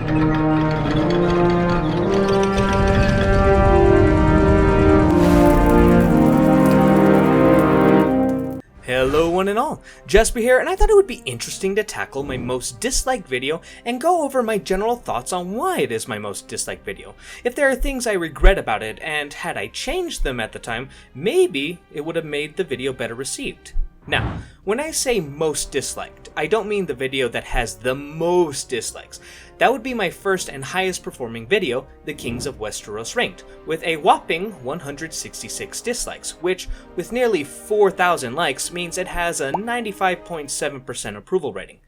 Hello one and all, Jasper here, and I thought it would be interesting to tackle my most disliked video and go over my general thoughts on why it is my most disliked video. If there are things I regret about it, and had I changed them at the time, maybe it would have made the video better received. Now, when I say most disliked, I don't mean the video that has the most dislikes. That would be my first and highest performing video, The Kings of Westeros Ranked, with a whopping 166 dislikes, which, with nearly 4,000 likes, means it has a 95.7% approval rating.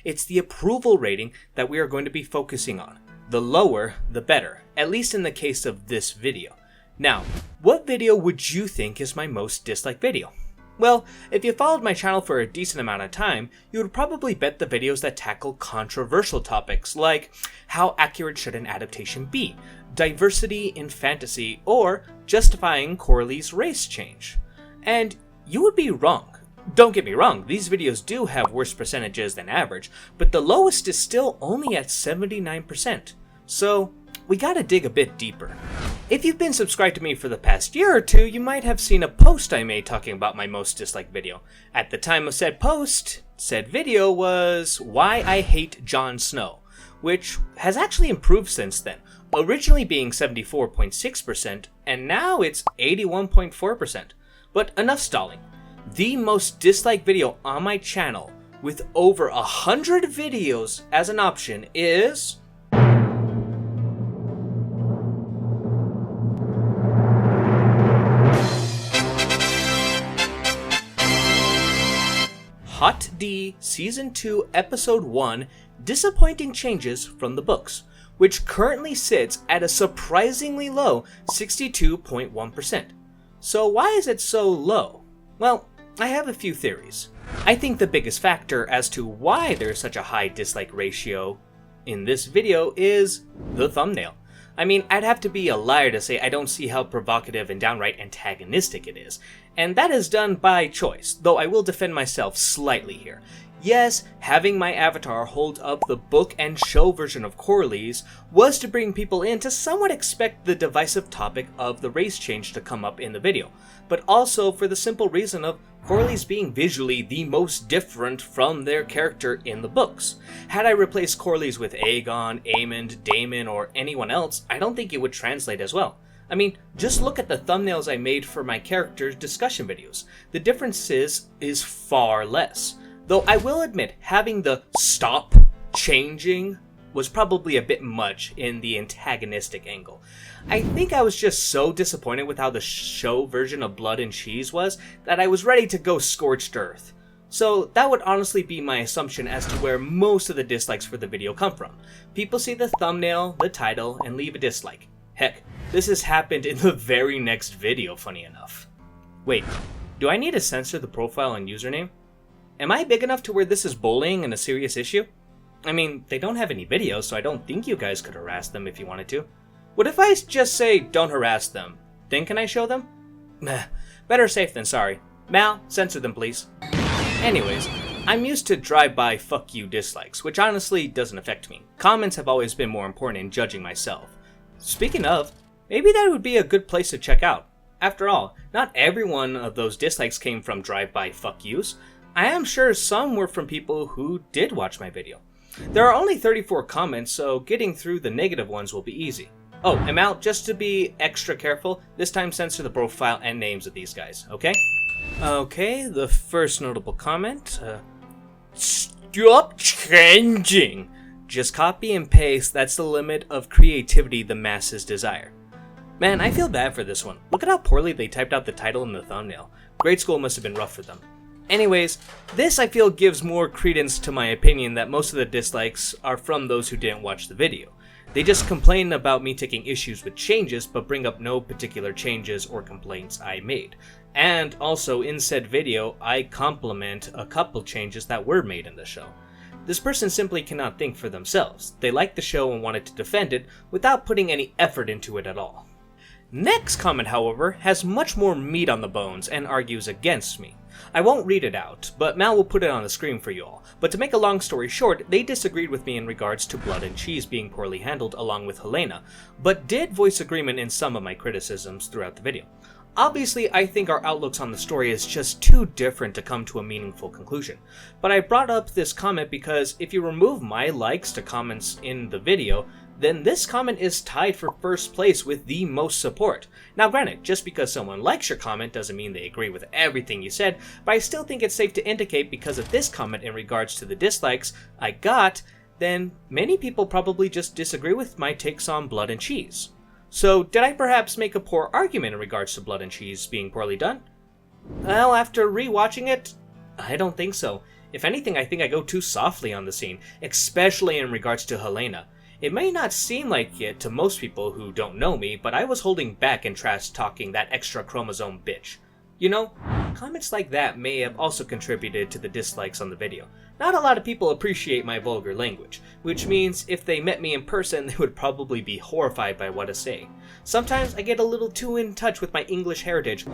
It's the approval rating that we are going to be focusing on. The lower, the better, at least in the case of this video. Now, what video would you think is my most disliked video? Well, if you followed my channel for a decent amount of time, you would probably bet the videos that tackle controversial topics like how accurate should an adaptation be, diversity in fantasy, or justifying Corley's race change. And you would be wrong. Don't get me wrong, these videos do have worse percentages than average, but the lowest is still only at 79%. So, we gotta dig a bit deeper. If you've been subscribed to me for the past year or two, you might have seen a post I made talking about my most disliked video. At the time of said post, said video was Why I Hate Jon Snow, which has actually improved since then, originally being 74.6% and now it's 81.4%. But enough stalling. The most disliked video on my channel with over 100 videos as an option is Hot D Season 2 Episode 1 Disappointing Changes from the Books, which currently sits at a surprisingly low 62.1%. So why is it so low? Well, I have a few theories. I think the biggest factor as to why there's such a high dislike ratio in this video is the thumbnail. I mean, I'd have to be a liar to say I don't see how provocative and downright antagonistic it is. And that is done by choice, though I will defend myself slightly here. Yes, having my avatar hold up the book and show version of Corley's was to bring people in to somewhat expect the divisive topic of the race change to come up in the video, but also for the simple reason of Corley's being visually the most different from their character in the books. Had I replaced Corley's with Aegon, Aemond, Daemon, or anyone else, I don't think it would translate as well. I mean, just look at the thumbnails I made for my characters' discussion videos. The difference is far less. Though I will admit, having the stop changing was probably a bit much in the antagonistic angle. I think I was just so disappointed with how the show version of Blood and Cheese was that I was ready to go scorched earth. So that would honestly be my assumption as to where most of the dislikes for the video come from. People see the thumbnail, the title, and leave a dislike. Heck, this has happened in the very next video, funny enough. Wait, do I need to censor the profile and username? Am I big enough to where this is bullying and a serious issue? I mean, they don't have any videos, so I don't think you guys could harass them if you wanted to. What if I just say, don't harass them? Then can I show them? Meh, better safe than sorry. Mal, censor them please. Anyways, I'm used to drive-by fuck you dislikes, which honestly doesn't affect me. Comments have always been more important in judging myself. Speaking of, maybe that would be a good place to check out. After all, not every one of those dislikes came from drive-by fuck yous. I am sure some were from people who did watch my video. There are only 34 comments, so getting through the negative ones will be easy. Oh, and Mal, just to be extra careful, this time censor the profile and names of these guys, okay? Okay, the first notable comment, stop changing! Just copy and paste, that's the limit of creativity the masses desire. Man, I feel bad for this one. Look at how poorly they typed out the title in the thumbnail. Grade school must have been rough for them. Anyways, this I feel gives more credence to my opinion that most of the dislikes are from those who didn't watch the video. They just complain about me taking issues with changes but bring up no particular changes or complaints I made. And also in said video, I compliment a couple changes that were made in the show. This person simply cannot think for themselves. They like the show and wanted to defend it without putting any effort into it at all. Next comment, however, has much more meat on the bones and argues against me. I won't read it out, but Mal will put it on the screen for you all. But to make a long story short, they disagreed with me in regards to blood and cheese being poorly handled along with Helena, but did voice agreement in some of my criticisms throughout the video. Obviously, I think our outlooks on the story is just too different to come to a meaningful conclusion. But I brought up this comment because if you remove my likes to comments in the video, then this comment is tied for first place with the most support. Now granted, just because someone likes your comment doesn't mean they agree with everything you said, but I still think it's safe to indicate because of this comment in regards to the dislikes I got, then many people probably just disagree with my takes on blood and cheese. So did I perhaps make a poor argument in regards to blood and cheese being poorly done? Well, after rewatching it, I don't think so. If anything, I think I go too softly on the scene, especially in regards to Helena. It may not seem like it to most people who don't know me, but I was holding back in trash talking that extra chromosome bitch. You know, comments like that may have also contributed to the dislikes on the video. Not a lot of people appreciate my vulgar language, which means if they met me in person, they would probably be horrified by what I say. Sometimes I get a little too in touch with my English heritage.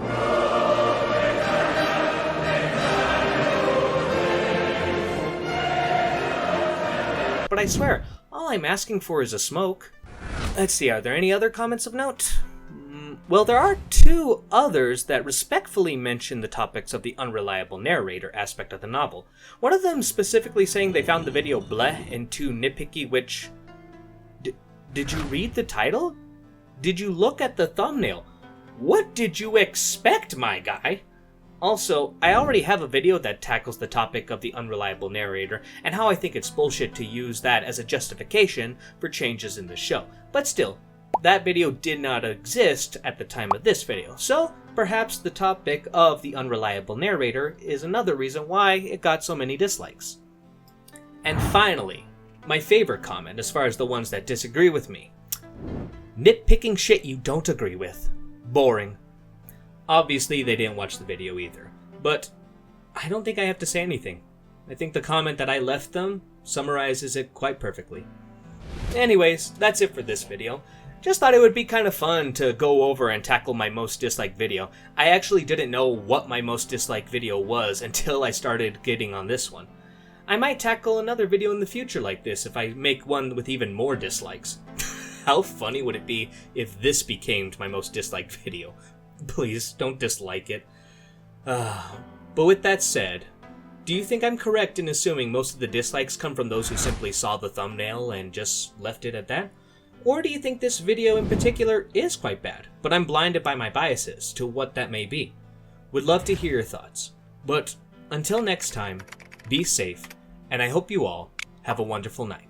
But I swear, all I'm asking for is a smoke. Let's see, are there any other comments of note? Well, there are two others that respectfully mention the topics of the unreliable narrator aspect of the novel. One of them specifically saying they found the video bleh and too nitpicky, which... Did you read the title? Did you look at the thumbnail? What did you expect, my guy? Also, I already have a video that tackles the topic of the unreliable narrator and how I think it's bullshit to use that as a justification for changes in the show. But still, that video did not exist at the time of this video, so perhaps the topic of the unreliable narrator is another reason why it got so many dislikes. And finally, my favorite comment as far as the ones that disagree with me. Nitpicking shit you don't agree with. Boring. Obviously, they didn't watch the video either, but I don't think I have to say anything. I think the comment that I left them summarizes it quite perfectly. Anyways, that's it for this video. Just thought it would be kind of fun to go over and tackle my most disliked video. I actually didn't know what my most disliked video was until I started getting on this one. I might tackle another video in the future like this if I make one with even more dislikes. How funny would it be if this became my most disliked video? Please, don't dislike it. But with that said, do you think I'm correct in assuming most of the dislikes come from those who simply saw the thumbnail and just left it at that? Or do you think this video in particular is quite bad, but I'm blinded by my biases to what that may be? Would love to hear your thoughts. But until next time, be safe, and I hope you all have a wonderful night.